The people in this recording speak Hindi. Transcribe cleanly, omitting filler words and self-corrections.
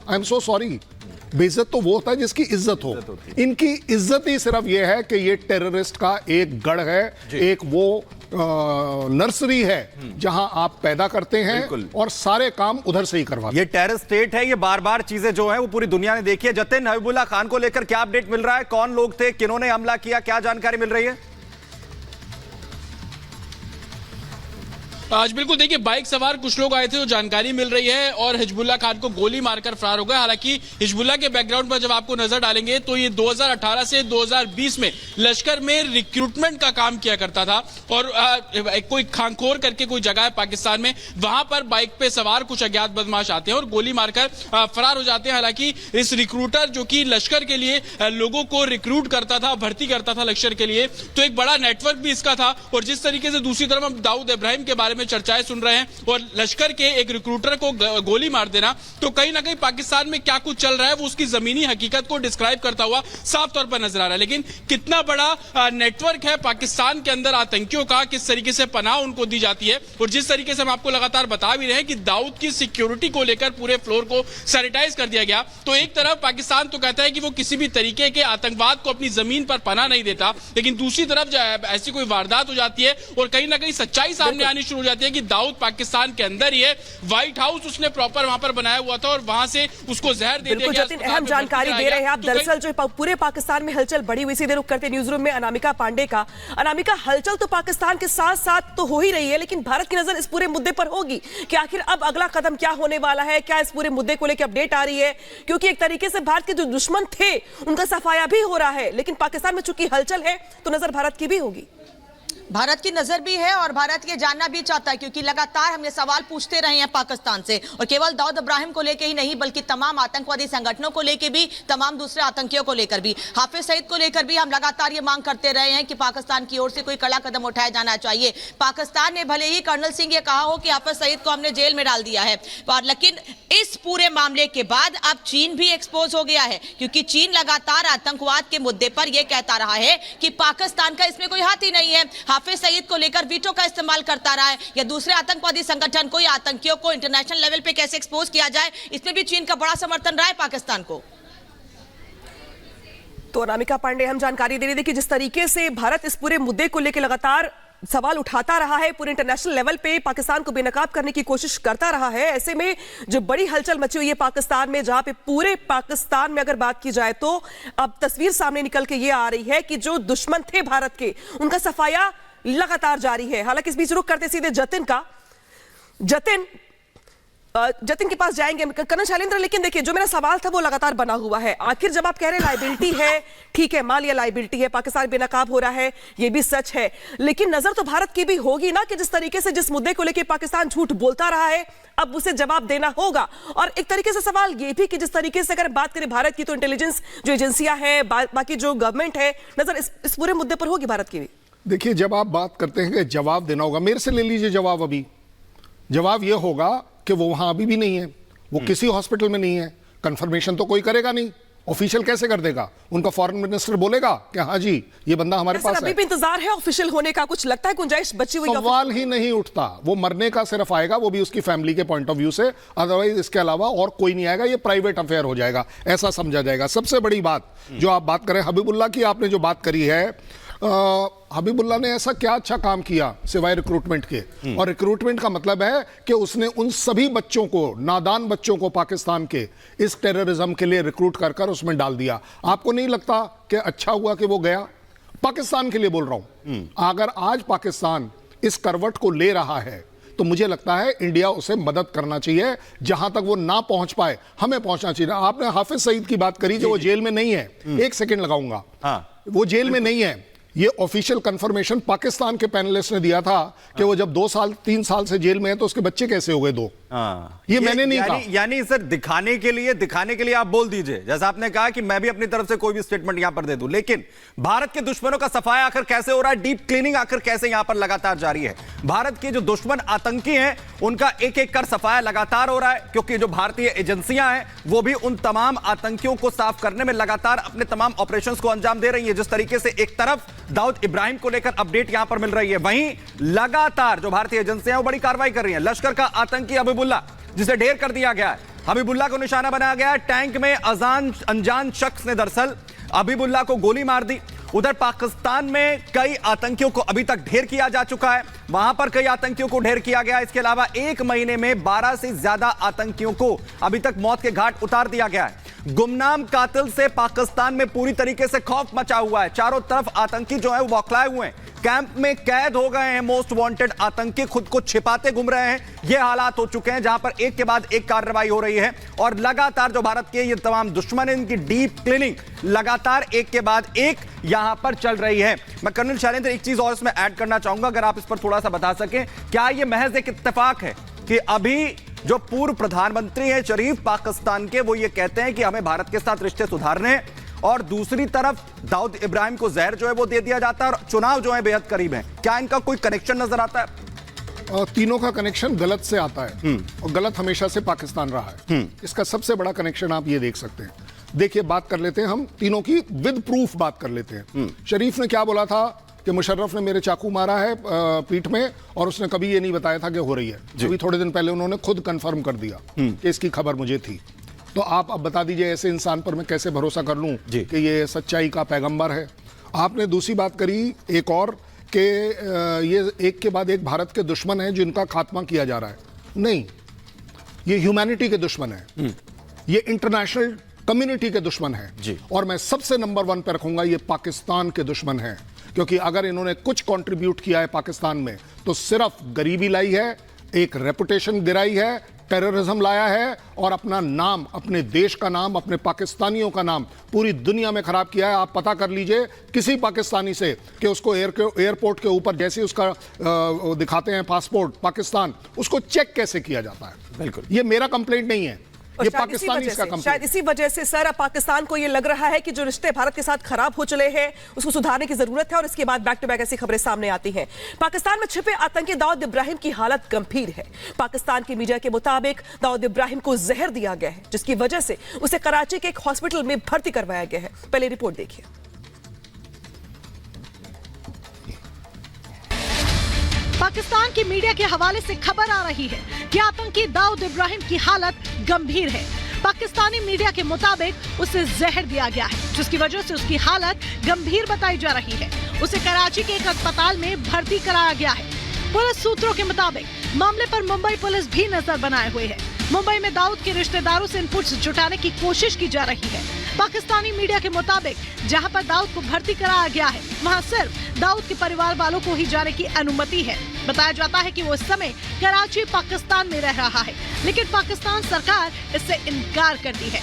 आई एम सो सॉरी, बेइज्जत तो वो होता है जिसकी इज्जत हो। इनकी इज्जत ही सिर्फ ये है कि ये टेररिस्ट का एक गढ़ है, एक वो नर्सरी है जहां आप पैदा करते हैं और सारे काम उधर से ही करवाते हैं। ये टेरर स्टेट है, ये बार बार चीजें जो है वो पूरी दुनिया ने देखी है। जतिन, हबीबुल्लाह खान को लेकर क्या अपडेट मिल रहा है? कौन लोग थे, किन्होंने हमला किया, क्या जानकारी मिल रही है? आज बिल्कुल देखिए, बाइक सवार कुछ लोग आए थे, जो जानकारी मिल रही है, और हिजबुल्लाह खान को गोली मारकर फरार हो गए। हालांकि हिजबुल्लाह के बैकग्राउंड पर जब आपको नजर डालेंगे तो ये 2018 से 2020 में लश्कर में रिक्रूटमेंट का काम किया करता था, और कोई खांखोर करके कोई जगह है पाकिस्तान में, वहां पर बाइक पे सवार कुछ अज्ञात बदमाश आते हैं और गोली मारकर फरार हो जाते हैं। हालांकि इस रिक्रूटर जो कि लश्कर के लिए लोगों को रिक्रूट करता था, भर्ती करता था लश्कर के लिए, तो एक बड़ा नेटवर्क भी इसका था। और जिस तरीके से दूसरी तरफ हम दाऊद इब्राहिम के बारे में चर्चाएं सुन रहे हैं और लश्कर के एक रिक्रूटर को गोली मार देना, तो कहीं ना कहीं पाकिस्तान में क्या कुछ चल रहा है वो उसकी जमीनी हकीकत को डिस्क्राइब करता हुआ साफ तौर पर नजर आ रहा है। लेकिन कितना बड़ा नेटवर्क है पाकिस्तान के अंदर आतंकियों का, किस तरीके से पनाह उनको दी जाती है, और जिस तरीके से हम आपको लगातार बता भी रहे हैं कि दाऊद की सिक्योरिटी को लेकर पूरे फ्लोर को सैनिटाइज कर दिया गया। तो एक तरफ पाकिस्तान तो कहता है कि वो किसी भी तरीके के आतंकवाद को अपनी जमीन पर पनाह नहीं देता, लेकिन दूसरी तरफ ऐसी कोई वारदात हो जाती है और कहीं ना कहीं सच्चाई सामने आनी शुरू हो जाती है कि दाऊद पाकिस्तान के अंदर ही है, व्हाइट हाउस उसने प्रॉपर वहां पर बनाया हुआ था और वहां से उसको जहर दे दिया गया। जतिन, अहम जानकारी दे रहे हैं आप। दरअसल जो पूरे पाकिस्तान में हलचल बढ़ी हुई, सीधे रुख करते न्यूज रूम में अनामिका पांडे का। अनामिका, हलचल तो पाकिस्तान के साथ साथ तो हो ही रही है, लेकिन भारत की नजर इस पूरे मुद्दे पर होगी कि आखिर अब अगला कदम क्या होने वाला है, क्या इस पूरे मुद्दे को लेकर अपडेट आ रही है? क्योंकि एक तरीके से भारत के जो दुश्मन थे उनका सफाया भी हो रहा है, लेकिन पाकिस्तान में चूंकि हलचल है तो नजर भारत की भी होगी। भारत की नजर भी है और भारत ये जानना भी चाहता है, क्योंकि लगातार हमने सवाल पूछते रहे हैं पाकिस्तान से, और केवल दाऊद इब्राहिम को लेकर ही नहीं बल्कि तमाम आतंकवादी संगठनों को लेकर भी, तमाम दूसरे आतंकियों को लेकर भी, हाफिज सईद को लेकर भी हम लगातार ये मांग करते रहे हैं कि पाकिस्तान की ओर से कोई कड़ा कदम उठाया जाना चाहिए। पाकिस्तान ने भले ही कर्नल सिंह ये कहा हो कि हाफिज सईद को हमने जेल में डाल दिया है, लेकिन इस पूरे मामले के बाद अब चीन भी एक्सपोज हो गया है, क्योंकि चीन लगातार आतंकवाद के मुद्दे पर यह कहता रहा है कि पाकिस्तान का इसमें कोई हाथ ही नहीं है। हाफिज सईद को लेकर वीटो का इस्तेमाल करता रहा है, या दूसरे आतंकवादी संगठन को या आतंकियों को इंटरनेशनल लेवल पे कैसे एक्सपोज किया जाए, इसमें भी चीन का बड़ा समर्थन रहा है पाकिस्तान को। तो अनामिका पांडे हम जानकारी दे रही थी कि जिस तरीके से भारत इस पूरे मुद्दे को लेकर लगातार सवाल उठाता रहा है, पूरे इंटरनेशनल लेवल पे पाकिस्तान को बेनकाब करने की कोशिश करता रहा है, ऐसे में जो बड़ी हलचल मची हुई है पाकिस्तान में, जहां पे पूरे पाकिस्तान में अगर बात की जाए तो अब तस्वीर सामने निकल के ये आ रही है कि जो दुश्मन थे भारत के, उनका सफाया लगातार जारी है। हालांकि इस बीच रुख करते सीधे जतिन का, जतिन के पास जाएंगे कर्नल शैलेंद्र। लेकिन देखिए, जो मेरा सवाल था वो लगातार बना हुआ है। आखिर जब आप कह रहे हैं लायबिलिटी है, ठीक है, मान लिया लायबिलिटी है, पाकिस्तान बेनकाब हो रहा है, ये भी सच है, लेकिन नजर तो भारत की भी होगी ना कि जिस तरीके से जिस मुद्दे को लेकर पाकिस्तान झूठ बोलता रहा है, अब उसे जवाब देना होगा। और एक तरीके से सवाल ये भी कि जिस तरीके से अगर बात करें भारत की, तो इंटेलिजेंस जो एजेंसियां हैं, बाकी जो गवर्नमेंट है, नजर इस पूरे मुद्दे पर होगी भारत की भी। देखिए, जब आप बात करते हैं कि जवाब देना होगा, मेरे से ले लीजिए जवाब। अभी जवाब यह होगा कि वो वहां अभी भी नहीं है, वो किसी हॉस्पिटल में नहीं है। कंफर्मेशन तो कोई करेगा नहीं, ऑफिशियल कैसे कर देगा? उनका फॉरेन मिनिस्टर बोलेगा कि हाँ जी ये बंदा हमारे पास है। अभी भी इंतजार है ऑफिशियल होने का, कुछ लगता है गुंजाइश बची हुई? सवाल ही नहीं उठता, वो मरने का सिर्फ आएगा, वो भी उसकी फैमिली के पॉइंट ऑफ व्यू से, अदरवाइज इसके अलावा और कोई नहीं आएगा। ये प्राइवेट अफेयर हो जाएगा, ऐसा समझा जाएगा। सबसे बड़ी बात जो आप बात करें हबीबुल्लाह की, आपने जो बात करी है, हबीबुल्लाह ने ऐसा क्या अच्छा काम किया सिवाय रिक्रूटमेंट के? और रिक्रूटमेंट का मतलब है कि उसने उन सभी बच्चों को, नादान बच्चों को पाकिस्तान के, इस टेररिज्म के लिए रिक्रूट कर कर उसमें डाल दिया। आपको नहीं लगता कि अच्छा हुआ कि वो गया? पाकिस्तान के लिए बोल रहा हूं। अगर आज पाकिस्तान इस करवट को ले रहा है तो मुझे लगता है इंडिया उसे मदद करना चाहिए, जहां तक वो ना पहुंच पाए हमें पहुंचना चाहिए। आपने हाफिज सईद की बात करी, जो वो जेल में नहीं है, एक सेकंड लगाऊंगा, वो जेल में नहीं है। ये ऑफिशियल कंफर्मेशन पाकिस्तान के पैनलिस्ट ने दिया था कि वो जब 2-3 साल से जेल में है तो उसके बच्चे कैसे हो गए 2? ये मैंने नहीं कहा। यानी सर दिखाने के लिए आप बोल दीजिए, जैसा आपने कहा कि मैं भी अपनी तरफ से कोई भी स्टेटमेंट यहां पर दे दूं, लेकिन भारत के दुश्मनों का सफाया आखिर कैसे हो रहा है, डीप क्लीनिंग आखिर कैसे यहां पर लगातार जारी है? भारत के जो दुश्मन आतंकी हैं उनका एक एक कर सफाया लगातार हो रहा है, क्योंकि जो भारतीय एजेंसियां हैं वो भी उन तमाम आतंकियों को साफ करने में लगातार अपने तमाम ऑपरेशंस को अंजाम दे रही है। जिस तरीके से एक तरफ दाऊद इब्राहिम को लेकर अपडेट यहां पर मिल रही है, वहीं लगातार जो भारतीय एजेंसियां वो बड़ी कार्रवाई कर रही हैं। लश्कर का आतंकी हबीबुल्लाह, जिसे ढेर कर दिया गया है, हबीबुल्लाह को निशाना बनाया गया। टैंक में अनजान शख्स ने दरअसल हबीबुल्लाह को गोली मार दी। उधर पाकिस्तान में कई आतंकियों को अभी तक ढेर किया जा चुका है, वहां पर कई आतंकियों को ढेर किया गया। इसके अलावा एक महीने में 12 से ज्यादा आतंकियों को अभी तक मौत के घाट उतार दिया गया है। गुमनाम कातिल से पाकिस्तान में पूरी तरीके से खौफ मचा हुआ है। चारों तरफ आतंकी जो है वो बौखलाए हुए हैं, कैंप में कैद हो गए हैं। मोस्ट वांटेड आतंकी खुद को छिपाते घूम रहे हैं। ये हालात हो चुके हैं जहां पर एक के बाद एक कार्रवाई हो रही है और लगातार जो भारत के ये तमाम दुश्मन हैं, इनकी डीप क्लीनिंग लगातार एक के बाद एक यहां पर चल रही है। मैं कर्नल शैलेंद्र एक चीज और इसमें ऐड करना चाहूंगा, अगर आप इस पर थोड़ा सा बता सकें, क्या ये महज एक इत्तेफाक है कि अभी जो पूर्व प्रधानमंत्री हैं शरीफ पाकिस्तान के, वो ये कहते हैं कि हमें भारत के साथ रिश्ते सुधारने हैं, और दूसरी तरफ दाऊद इब्राहिम को जहर जो है वो दे दिया जाता है और चुनाव जो है बेहद करीब है, क्या इनका कोई कनेक्शन नजर आता है? तीनों का कनेक्शन गलत से आता है और गलत हमेशा से पाकिस्तान रहा है। इसका सबसे बड़ा कनेक्शन आप ये देख सकते हैं। देखिए, बात कर लेते हैं हम तीनों की विद प्रूफ बात कर लेते हैं। शरीफ ने क्या बोला था कि मुशर्रफ ने मेरे चाकू मारा है पीठ में, और उसने कभी ये नहीं बताया था कि हो रही है। अभी थोड़े दिन पहले उन्होंने खुद कंफर्म कर दिया कि इसकी खबर मुझे थी। तो आप अब बता दीजिए, ऐसे इंसान पर मैं कैसे भरोसा कर लूं कि ये सच्चाई का पैगंबर है। आपने दूसरी बात करी एक और कि ये एक के बाद एक भारत के दुश्मन हैं जिनका खात्मा किया जा रहा है। नहीं, ये ह्यूमैनिटी के दुश्मन है, ये इंटरनेशनल कम्युनिटी के दुश्मन है, और मैं सबसे नंबर 1 पर रखूंगा, ये पाकिस्तान के दुश्मन है। क्योंकि अगर इन्होंने कुछ कंट्रीब्यूट किया है पाकिस्तान में तो सिर्फ गरीबी लाई है, एक रेपुटेशन गिराई है, टेररिज्म लाया है, और अपना नाम, अपने देश का नाम, अपने पाकिस्तानियों का नाम पूरी दुनिया में खराब किया है। आप पता कर लीजिए किसी पाकिस्तानी से कि उसको एयरपोर्ट के ऊपर जैसे उसका दिखाते हैं पासपोर्ट पाकिस्तान, उसको चेक कैसे किया जाता है। बिल्कुल, ये मेरा कंप्लेंट नहीं है, ये पाकिस्तानी का कंप्लेंट। शायद इसी वजह से सर अब पाकिस्तान को ये लग रहा है कि जो रिश्ते भारत के साथ खराब हो चले हैं उसको सुधारने की जरूरत है, और इसके बाद बैक टू बैक ऐसी खबरें सामने आती हैं। पाकिस्तान में छिपे आतंकी दाऊद इब्राहिम की हालत गंभीर है। पाकिस्तान की मीडिया के मुताबिक दाऊद इब्राहिम को जहर दिया गया है, जिसकी वजह से उसे कराची के एक हॉस्पिटल में भर्ती करवाया गया है। पहले रिपोर्ट देखिए। पाकिस्तान की मीडिया के हवाले से खबर आ रही है कि आतंकी दाऊद इब्राहिम की हालत गंभीर है। पाकिस्तानी मीडिया के मुताबिक उसे जहर दिया गया है, जिसकी वजह से उसकी हालत गंभीर बताई जा रही है। उसे कराची के एक अस्पताल में भर्ती कराया गया है। पुलिस सूत्रों के मुताबिक मामले पर मुंबई पुलिस भी नजर बनाए हुए है। मुंबई में दाऊद के रिश्तेदारों से इनपुट्स जुटाने की कोशिश की जा रही है। पाकिस्तानी मीडिया के मुताबिक जहां पर दाऊद को भर्ती कराया गया है, वहां सिर्फ दाऊद के परिवार वालों को ही जाने की अनुमति है। बताया जाता है कि वो इस समय कराची पाकिस्तान में रह रहा है, लेकिन पाकिस्तान सरकार इससे इनकार करती है।